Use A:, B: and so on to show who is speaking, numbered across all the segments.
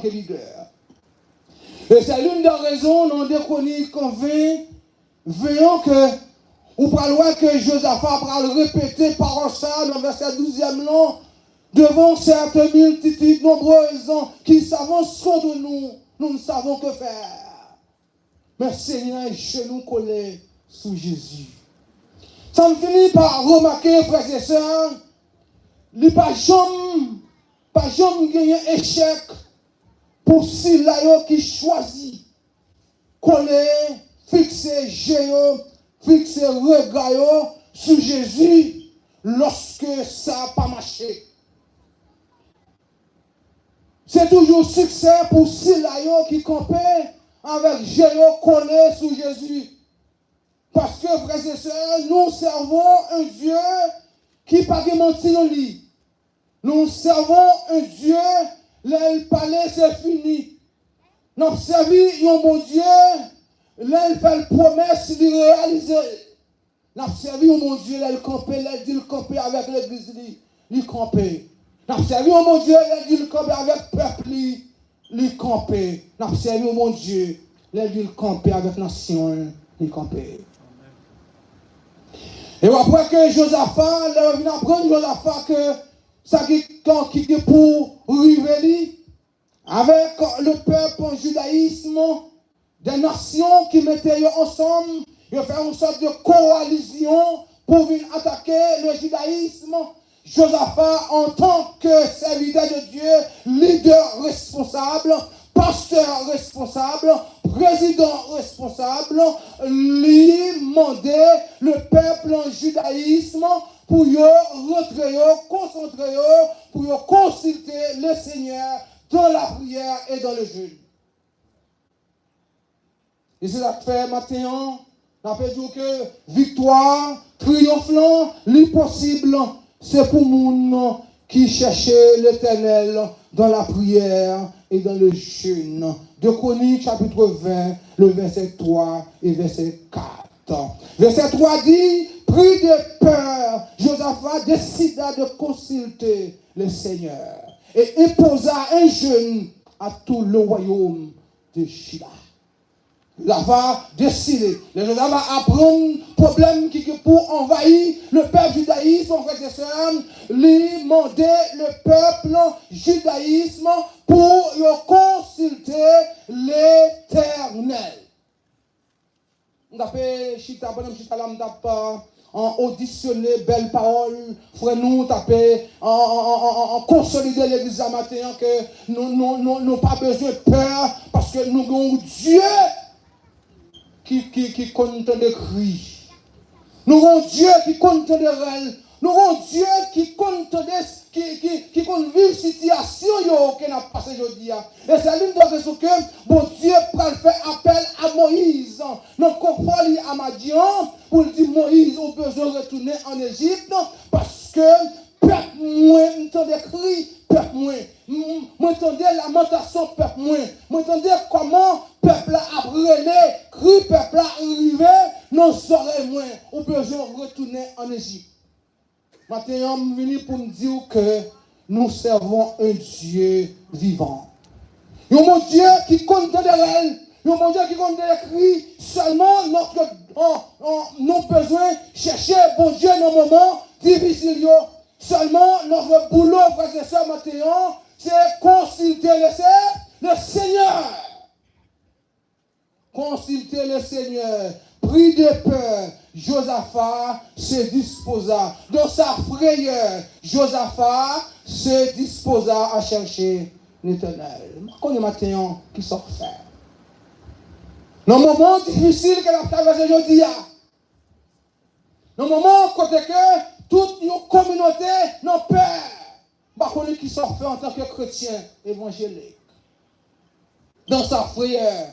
A: leader. Et c'est l'une des raisons dans des chroniques qu'on voyons que, ou pas loin que Josaphat va le répéter par ça dans le verset 12e là, devant cette multitude nombreuse qui s'avancent contre nous, nous ne savons que faire. Mais Seigneur est genou collé sous Jésus. Ça me finit par remarquer, frères et sœurs, il n'y a pas jamais gagné échec pour Silayo qui choisit coller, fixer géo, fixer regard sur Jésus lorsque ça n'a pas marché. C'est toujours succès pour Silayo qui campait avec géo collé sur Jésus. Parce que, frères et sœurs, nous servons un Dieu qui n'a pas menti dans lui. Nous servons un Dieu, là il parlait, c'est fini. Nous avons servi un bon Dieu, là il fait la promesse de réaliser. Nous avons servi un bon Dieu, là il campait, là il dit le camper avec l'église, il campait. Nous avons servi un bon Dieu, là il dit le camper avec le peuple, il campait. Nous avons servi un bon Dieu, là il dit le camper avec la nation, il campait. Et après que Josaphat, là on vient apprendre Josaphat que ça qui est pour arriver avec le peuple en judaïsme, des nations qui mettaient ensemble, ils faire une sorte de coalition pour venir attaquer le judaïsme. Josaphat, en tant que serviteur de Dieu, leader responsable, pasteur responsable, président responsable, lui demandait le peuple en judaïsme pour rentrer, concentrer, pour consulter le Seigneur dans la prière et dans le jeûne. Et c'est ça que fait maintenant, on peut dire que victoire, triomphant, l'impossible, c'est pour nous qui cherchait l'Éternel dans la prière et dans le jeûne. De Chroniques, chapitre 20, le verset 3 et verset 4. Verset 3 dit, pris de peur, Josaphat décida de consulter le Seigneur et imposa un jeûne à tout le royaume de Juda. Là va décider. Les gens va apprendre problème qui pour envahir le peuple judaïsme, frères et sœurs, lui demander le peuple judaïsme pour consulter l'Éternel. On appelle chita, bonhomme chita là, en auditionner belles paroles, frère nous taper en consolider l'église à matin que nous n'avons pas besoin de peur parce que nous avons Dieu qui compte des cris. Nous avons Dieu qui compte des rêves. Nous avons Dieu qui compte qui compte vivre situation qui n'a passé aujourd'hui. Et c'est l'une des raisons que bon Dieu peut faire appel à Moïse. Donc, comprend à Madian pour dire Moïse, on besoin de retourner en Égypte parce que peuple moins, entendez cris, peuple moins. M'entendez lamentation, peuple moins. M'entendez comment peuple a brûlé, cri peuple a arrivé, non serait moins. On besoin de retourner en Égypte. Maintenant, je suis venu pour me dire que nous servons un Dieu vivant. Il y a un Dieu qui compte des rêves. Il y a un Dieu qui compte des cris. Seulement, nous besoin de chercher bon Dieu dans un moment difficile. Seulement, notre boulot, frères et sœurs, maintenant, c'est consulter le Seigneur. Consulter le Seigneur. Pris de peur, Josaphat se disposa. Dans sa frayeur, Josaphat se disposa à chercher l'Éternel. Je connais maintenant qui sort faire. Dans le moment difficile que la traversée aujourd'hui, dans le moment côté que toute une communauté n'a peur, je connais qui sort faire en tant que chrétien évangélique. Dans sa frayeur,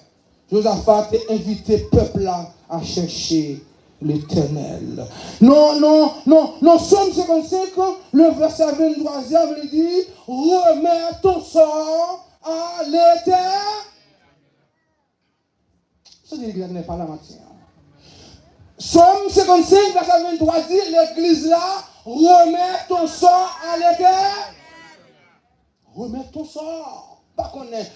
A: Josaphat a invité le peuple là à chercher l'Éternel. Non, Somme 55, le verset 23e, il dit, remets ton sort à l'Éternel. Ça dit l'église n'est pas la matière. Somme 55, verset 23 dit, l'église là, remets ton sort à l'Éternel. Remets ton sort. pas connaître.